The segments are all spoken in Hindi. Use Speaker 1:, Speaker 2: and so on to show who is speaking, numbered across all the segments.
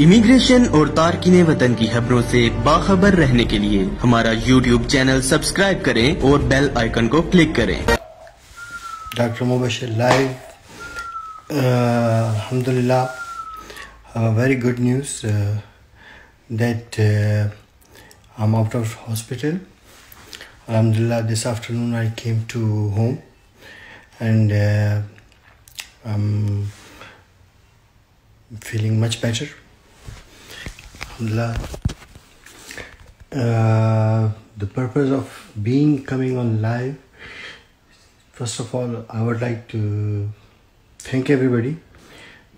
Speaker 1: इमिग्रेशन और तारकीने वतन की खबरों से बाखबर रहने के लिए हमारा YouTube चैनल सब्सक्राइब करें और बेल आइकन को क्लिक करें।
Speaker 2: Doctor Mubashir live. अल्हम्दुलिल्लाह, very good news that I'm out of hospital. Alhamdulillah, this afternoon I came to home and I'm feeling much better. Alhamdulillah. The purpose of coming on live, first of all, I would like to thank everybody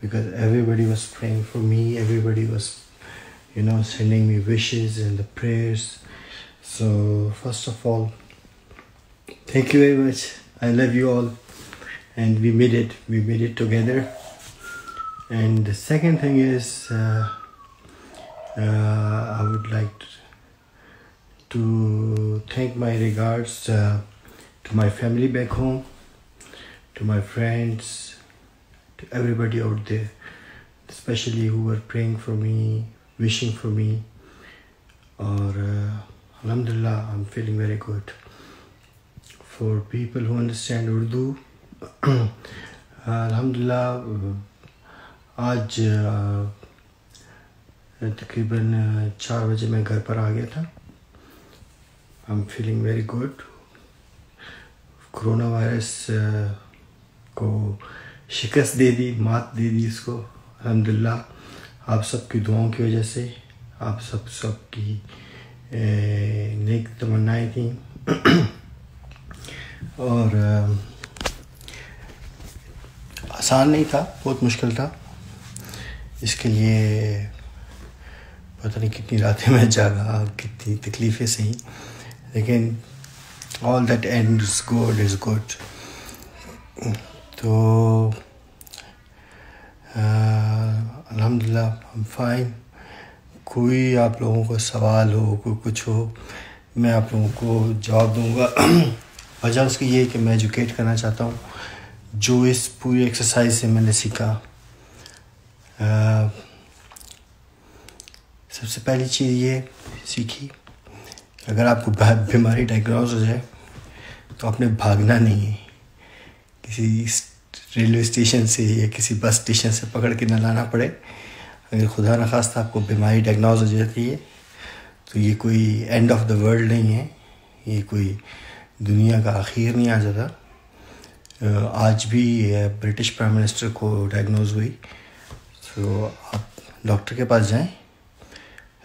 Speaker 2: because everybody was praying for me. Everybody was, sending me wishes and the prayers. So first of all, thank you very much. I love you all, and we made it. We made it together. And the second thing is, I would like to thank my regards to my family back home, to my friends, to everybody out there, especially who were praying for me, wishing for me. Or Alhamdulillah, I'm feeling very good. For people who understand Urdu, Alhamdulillah, आज तकरीबन 4 बजे मैं घर पर आ गया था. I'm feeling very good. Corona virus को शिकस्त दे दी, मात दे दी इसको. अल्हम्दुलिल्लाह, आप सबकी दुआओं की वजह से, आप सबकी नेक तमन्नाएं थी. और आसान नहीं था, बहुत मुश्किल था. इसके लिए पता नहीं कितनी रातें मैं जागा, कितनी तकलीफ़ें सही, लेकिन all that ends good is good. तो अल्हम्दुलिल्लाह, I'm fine. कोई आप लोगों को सवाल हो, कोई कुछ हो, मैं आप लोगों को जवाब दूंगा. वजह उसकी ये है कि मैं एजुकेट करना चाहता हूँ जो इस पूरी एक्सरसाइज से मैंने सीखा. सबसे पहली चीज़ ये सीखी, अगर आपको बीमारी डायग्नोज हो जाए तो आपने भागना नहीं है. किसी रेलवे स्टेशन से या किसी बस स्टेशन से पकड़ के न लाना पड़े. अगर खुदा न खास्ता आपको बीमारी डायग्नोज हो जाती है तो ये कोई एंड ऑफ द वर्ल्ड नहीं है, ये कोई दुनिया का आखिर नहीं आ जाता. आज भी ब्रिटिश प्राइम मिनिस्टर को डायग्नोज हुई. तो आप डॉक्टर के पास जाएं,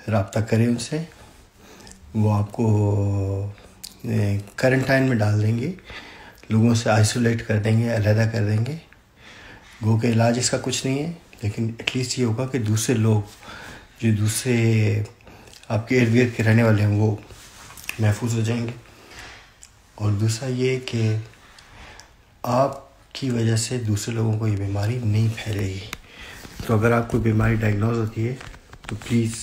Speaker 2: रब्ता करें उनसे, वो आपको क्वारंटाइन में डाल देंगे, लोगों से आइसोलेट कर देंगे, अलहदा कर देंगे. गो के इलाज इसका कुछ नहीं है, लेकिन एटलीस्ट ये होगा कि दूसरे लोग जो दूसरे आपके इर्द गिर्द के रहने वाले हैं वो महफूज हो जाएंगे. और दूसरा ये कि आपकी वजह से दूसरे लोगों को ये बीमारी नहीं फैलेगी. तो अगर आपको बीमारी डायग्नोज होती है तो प्लीज़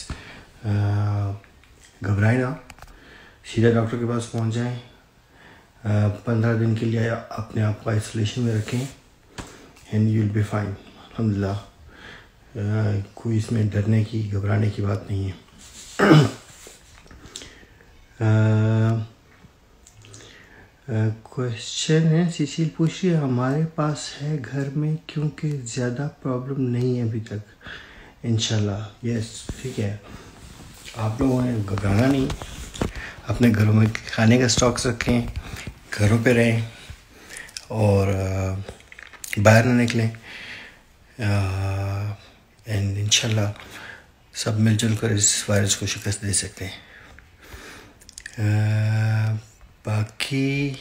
Speaker 2: घबराएं ना, सीधा डॉक्टर के पास पहुंच जाएं. 15 दिन के लिए अपने आप को आइसोलेशन में रखें and you will be fine. अल्हम्दुलिल्लाह, कोई इसमें डरने की, घबराने की बात नहीं है. क्वेश्चन है, सीसील पूछ रही है, हमारे पास है घर में क्योंकि ज़्यादा प्रॉब्लम नहीं है अभी तक. इंशाल्लाह यस, ठीक है. आप लोगों ने घबराना नहीं, अपने घरों में खाने का स्टॉक्स रखें, घरों पे रहें और बाहर ना निकलें. एंड इंशाल्लाह सब मिलजुल कर इस वायरस को शिकस्त दे सकते हैं. बाकी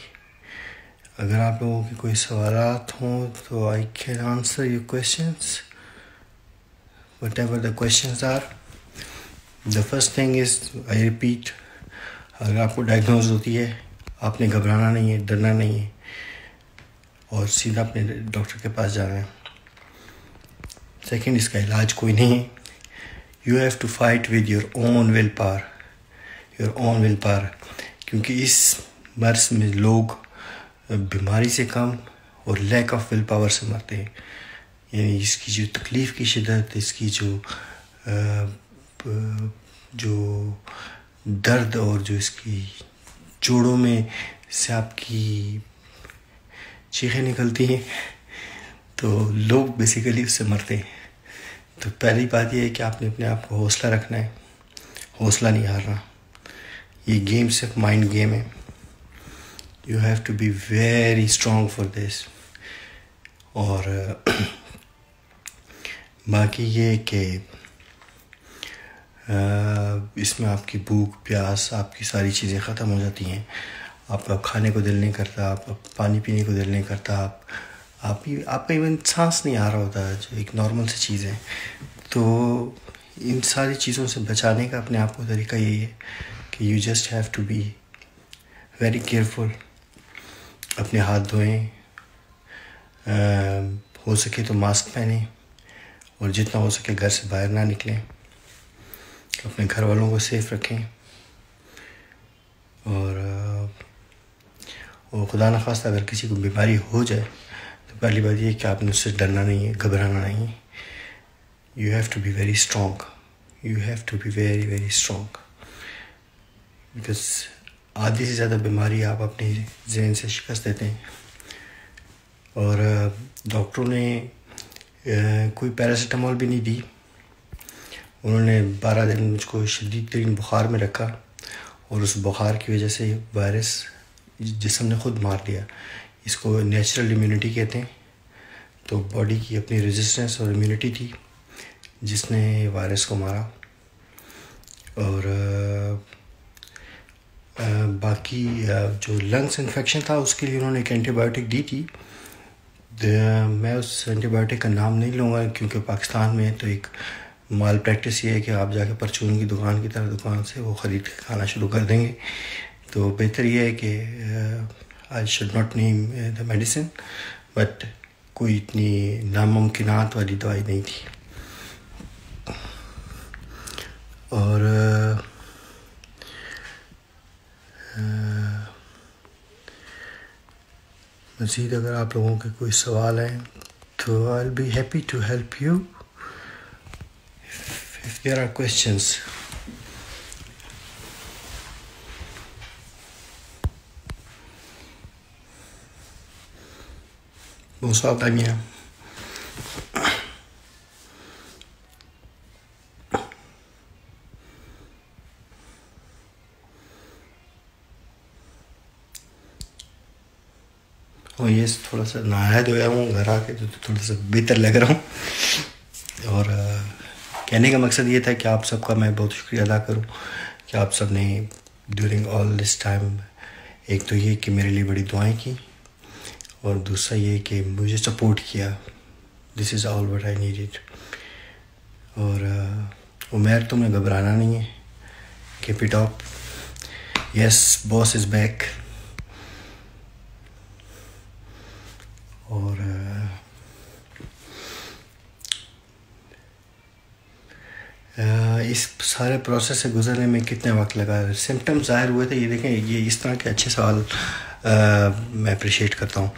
Speaker 2: अगर आप लोगों के कोई सवालात हों तो I can answer your questions, whatever the questions are. The first thing is, I repeat, अगर आपको डायग्नोज होती है आपने घबराना नहीं है, डरना नहीं है और सीधा अपने डॉक्टर के पास जाना है. सेकंड, इसका इलाज कोई नहीं है. You have to fight with your own willpower, क्योंकि इस मर्ज में लोग बीमारी से कम और लैक ऑफ विल पावर से मरते हैं. यानी इसकी जो तकलीफ़ की शिद्दत, इसकी जो जो दर्द और जो इसकी जोड़ों में से आपकी चीखें निकलती हैं, तो लोग बेसिकली उससे मरते हैं। तो पहली बात यह है कि आपने अपने आप को हौसला रखना है, हौसला नहीं हारना। ये गेम सिर्फ माइंड गेम है। You have to be very strong for this. और बाकी ये कि इसमें आपकी भूख प्यास आपकी सारी चीज़ें ख़त्म हो जाती हैं। आपका खाने को दिल नहीं करता, आपका पानी पीने को दिल नहीं करता, आपका इवन सांस नहीं आ रहा होता, जो एक नॉर्मल सी चीज़ है। तो इन सारी चीज़ों से बचाने का अपने आप को तरीका यही है कि you just have to be very careful. अपने हाथ धोएं, हो सके तो मास्क पहनें, और जितना हो सके घर से बाहर ना निकलें। अपने घर वालों को सेफ रखें, और खुदा न खास्ता अगर किसी को बीमारी हो जाए तो पहली बात ये है कि आपने उससे डरना नहीं है, घबराना नहीं है। You have to be very strong, you have to be very very strong, because आधी से ज़्यादा बीमारी आप अपने जहन से शिकस्त देते हैं। और डॉक्टरों ने कोई पैरासीटामोल भी नहीं दी। उन्होंने 12 दिन मुझको शदीद तरीन बुखार में रखा, और उस बुखार की वजह से वायरस जिस्म ने ख़ुद मार दिया। इसको नेचुरल इम्यूनिटी कहते हैं। तो बॉडी की अपनी रेजिस्टेंस और इम्यूनिटी थी जिसने वायरस को मारा। और बाकी जो लंग्स इन्फेक्शन था उसके लिए उन्होंने एक एंटीबायोटिक दी थी। मैं उस एंटीबायोटिक का नाम नहीं लूँगा क्योंकि पाकिस्तान में तो एक माल प्रैक्टिस ये है कि आप जाके परचून की दुकान की तरह दुकान से वो ख़रीद के खाना शुरू कर देंगे। तो बेहतर ये है कि I should not name the medicine, but कोई इतनी नामुमकिनात वाली दवाई नहीं थी। और मज़ीद अगर आप लोगों के कोई सवाल हैं तो I will be happy to help you if there are questions. Bonsoir Damien. और ये थोड़ा सा नहाया धोया हूँ, घर आके तो थोड़ा सा बेहतर लग रहा हूँ। और कहने का मकसद ये था कि आप सबका मैं बहुत शुक्रिया अदा करूं कि आप सब ने ड्यूरिंग ऑल दिस टाइम एक तो ये कि मेरे लिए बड़ी दुआएं की, और दूसरा ये कि मुझे सपोर्ट किया। This is all what I needed. और उमर तुम्हें घबराना नहीं है, keep it up. Yes, boss is back. और इस सारे प्रोसेस से गुजरने में कितने वक्त लगा, सिम्टम्स ज़ाहिर हुए थे। ये देखें, ये इस तरह के अच्छे सवाल मैं अप्रिशिएट करता हूँ।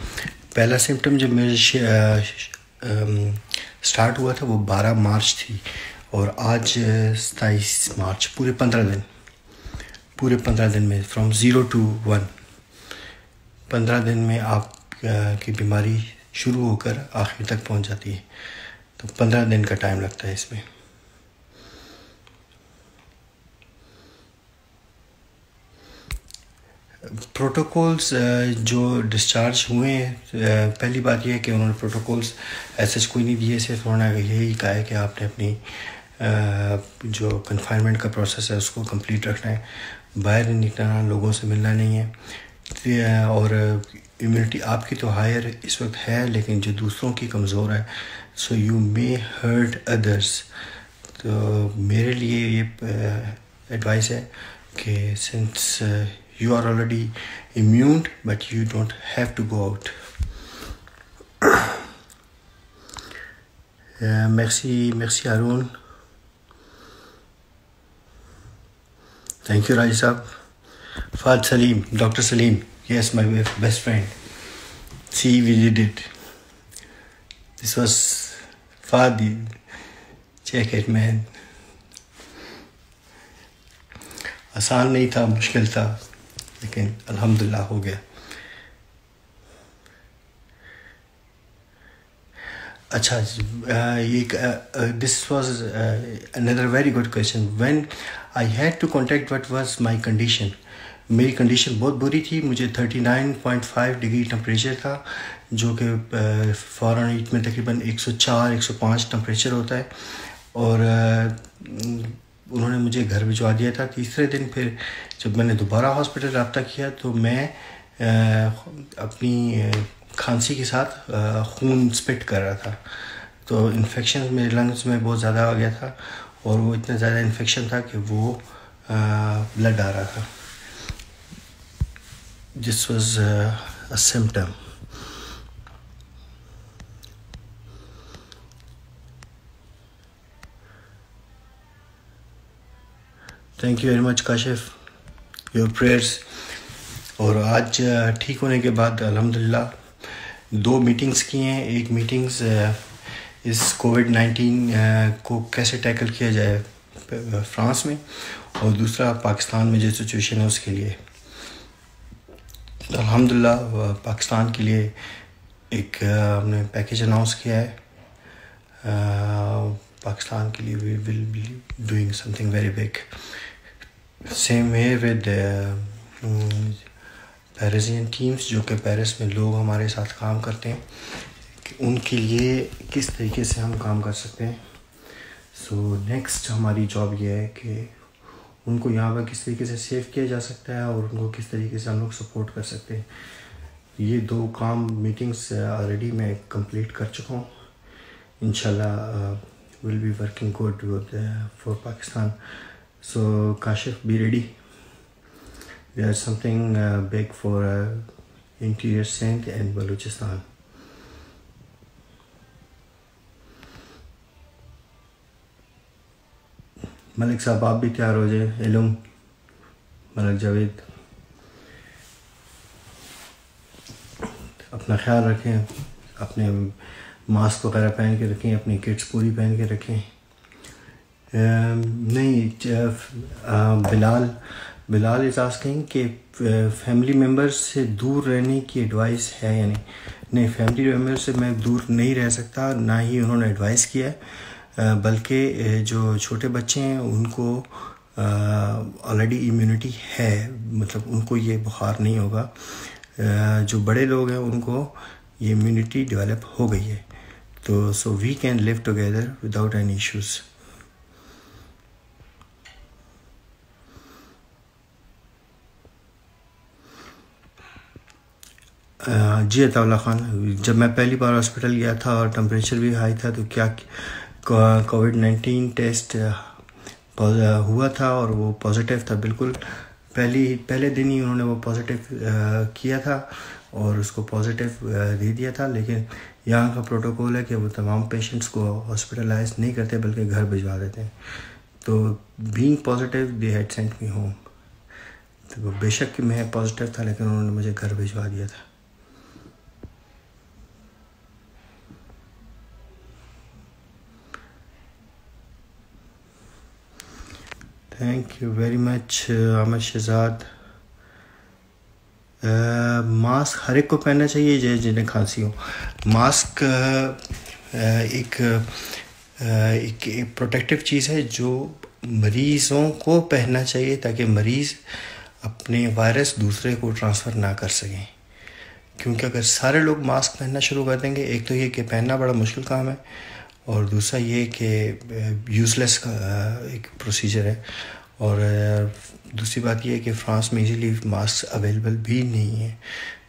Speaker 2: पहला सिम्टम जब मेरे स्टार्ट हुआ था वो 12 मार्च थी, और आज 27 मार्च। पूरे 15 दिन में फ्रॉम 0 to 1 15 दिन में आप की बीमारी शुरू होकर आखिर तक पहुँच जाती है। तो 15 दिन का टाइम लगता है इसमें। प्रोटोकॉल्स जो डिस्चार्ज हुए हैं, पहली बात यह है कि उन्होंने प्रोटोकॉल्स ऐसे कोई नहीं दिए। सिर्फ उन्होंने यही कहा है कि आपने अपनी जो कन्फाइनमेंट का प्रोसेस है उसको कंप्लीट रखना है, बाहर नहीं निकलना, लोगों से मिलना नहीं है। और इम्यूनिटी आपकी तो हायर इस वक्त है, लेकिन जो दूसरों की कमज़ोर है, so you may hurt others. तो मेरे लिए ये एडवाइस है कि since you are already immune, but you don't have to go out. Merci Arun. Thank you Raji Saab. Fahd Salim, Dr. Salim. Yes, my best friend. See, we did it. This was Fahd. Check it, man. आसान नहीं था, मुश्किल था, लेकिन अल्हम्दुलिल्लाह हो गया। अच्छा, ये this was another very good question. When I had to contact what was my condition, मेरी कंडीशन बहुत बुरी थी। मुझे 39.5 डिग्री टेम्परेचर था, जो कि फॉरेन हीट में तकरीबन 104-105 टेम्परेचर होता है। और उन्होंने मुझे घर भिजवा दिया था। तीसरे दिन फिर जब मैंने दोबारा हॉस्पिटल रब्ता किया तो मैं अपनी खांसी के साथ खून स्पिट कर रहा था। तो इन्फेक्शन मेरे लंग्स में बहुत ज़्यादा आ गया था, और वो इतना ज़्यादा इन्फेक्शन था कि वो ब्लड आ रहा था। This was a symptom. Thank you very much Kashif, your prayers. और आज ठीक होने के बाद अल्हम्दुलिल्लाह 2 मीटिंग्स की हैं। एक मीटिंग्स इस कोविड-19 को कैसे टैकल किया जाए फ्रांस में, और दूसरा पाकिस्तान में जो सिचुएशन है उसके लिए। अल्हम्दुलिल्लाह पाकिस्तान के लिए एक हमने पैकेज अनाउंस किया है। पाकिस्तान के लिए we will be doing something very big. Same way with Parisian teams, जो कि पेरिस में लोग हमारे साथ काम करते हैं, कि उनके लिए किस तरीके से हम काम कर सकते हैं। सो नेक्स्ट हमारी जॉब ये है कि उनको यहाँ पर किस तरीके से सेव किया जा सकता है, और उनको किस तरीके से हम लोग सपोर्ट कर सकते हैं। ये 2 काम मीटिंग्स ऑलरेडी मैं कंप्लीट कर चुका हूँ। इंशाल्लाह will be working good for Pakistan. So Kashif, be ready, there's something big for interior Sindh and Balochistan. Malik साहब, आप भी तैयार हो जाए। इलम, मलिक जावेद, अपना ख्याल रखें, अपने मास्क वगैरह पहन के रखें, अपनी किट्स पूरी पहन के रखें। बिलाल इज़ आस्किंग कि फैमिली मेम्बर्स से दूर रहने की एडवाइस है या नहीं। नहीं, फैमिली मेम्बर से मैं दूर नहीं रह सकता, ना ही उन्होंने एडवाइस किया है। बल्कि जो छोटे बच्चे हैं उनको ऑलरेडी इम्यूनिटी है, मतलब उनको ये बुखार नहीं होगा। जो बड़े लोग हैं उनको ये इम्यूनिटी डेवलप हो गई है। तो so we can live together without any issues. जी अताउल्ला खान, जब मैं पहली बार हॉस्पिटल गया था और टेम्परेचर भी हाई था, तो क्या कोविड-19 टेस्ट हुआ था और वो पॉजिटिव था। बिल्कुल पहले दिन ही उन्होंने वो पॉजिटिव किया था और उसको पॉजिटिव दे दिया था। लेकिन यहाँ का प्रोटोकॉल है कि वो तमाम पेशेंट्स को हॉस्पिटलाइज नहीं करते बल्कि घर भिजवा देते हैं। तो being positive they had sent me home. तो बेशक कि मैं पॉजिटिव था, लेकिन उन्होंने मुझे घर भिजवा दिया था। Thank you very much Ahmed Shahzad. Mask हर एक को पहनना चाहिए जिन्हें खांसी हो। मास्क एक प्रोटेक्टिव चीज़ है जो मरीज़ों को पहनना चाहिए, ताकि मरीज़ अपने वायरस दूसरे को ट्रांसफ़र ना कर सकें। क्योंकि अगर सारे लोग मास्क पहनना शुरू कर देंगे, एक तो ये कि पहनना बड़ा मुश्किल काम है, और दूसरा ये कि यूज़लेस का एक प्रोसीजर है। और दूसरी बात ये है कि फ़्रांस में इजीली मास्क अवेलेबल भी नहीं है।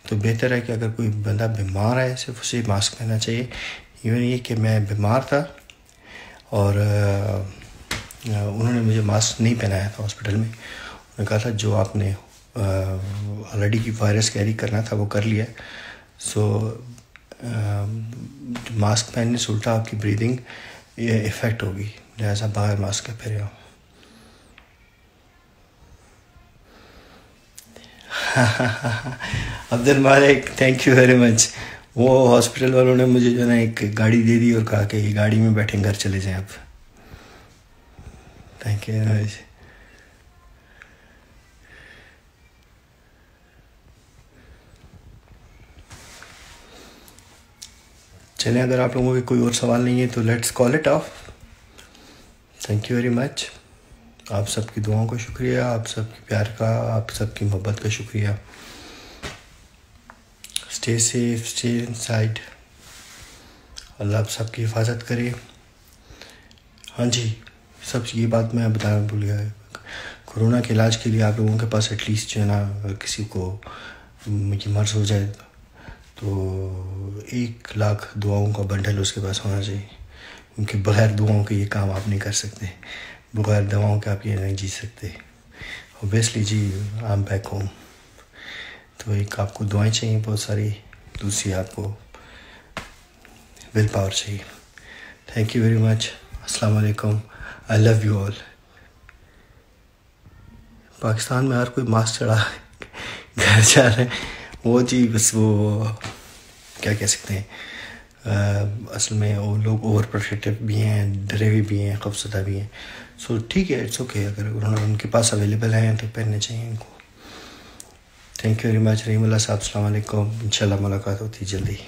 Speaker 2: तो बेहतर है कि अगर कोई बंदा बीमार है सिर्फ उसे मास्क पहनना चाहिए। इवन ये कि मैं बीमार था और उन्होंने मुझे मास्क नहीं पहनाया था हॉस्पिटल में। उन्होंने कहा था जो आपने ऑलरेडी की वायरस कैरी करना था वो कर लिया। सो मास्क पहनने से उल्टा आपकी ब्रीदिंग ये इफ़ेक्ट होगी, लिहाजा बाहर मास्क का पहने हो। अब्दुल मालिक, थैंक यू वेरी मच। वो हॉस्पिटल वालों ने मुझे जो ना एक गाड़ी दे दी और कहा कि ये गाड़ी में बैठे घर चले जाएं आप। Thank you very much. चलें, अगर आप लोगों के कोई और सवाल नहीं है तो let's call it of. Thank you very much. आप सबकी दुआओं का शुक्रिया, आप सबके प्यार का, आप सबकी मोहब्बत का शुक्रिया। Stay safe, stay inside. Allah आप सबकी हिफाजत करे। हाँ जी, सब ये बात मैं बताना भूल गया, कोरोना के इलाज के लिए आप लोगों के पास एटलीस्ट जो है ना, अगर किसी को ये मर्ज हो जाए तो 1 लाख दुआओं का बंडल उसके पास होना चाहिए, क्योंकि बग़ैर दुआओं के ये काम आप नहीं कर सकते, बग़ैर दवाओं के आप ये नहीं जी सकते। ऑब्वियसली जी, आई एम बैक होम। तो एक आपको दुआएं चाहिए बहुत सारी, दूसरी आपको विल पावर चाहिए। Thank you very much. अस्सलाम वालेकुम। I love you all. Pakistan में हर कोई मास्क चढ़ा घर जा रहे हैं, वो जी बस वो क्या कह सकते हैं, असल में वो लोग ओवर प्रोटेक्टिव भी हैं, डरे हुए भी हैं, खौफजदा भी हैं। सो ठीक है, इट्स ओके, अगर उनके पास अवेलेबल हैं तो पहनने चाहिए इनको। Thank you very much. Rahimullah साहब, अस्सलाम वालेकुम। इंशाल्लाह मुलाकात होती जल्दी।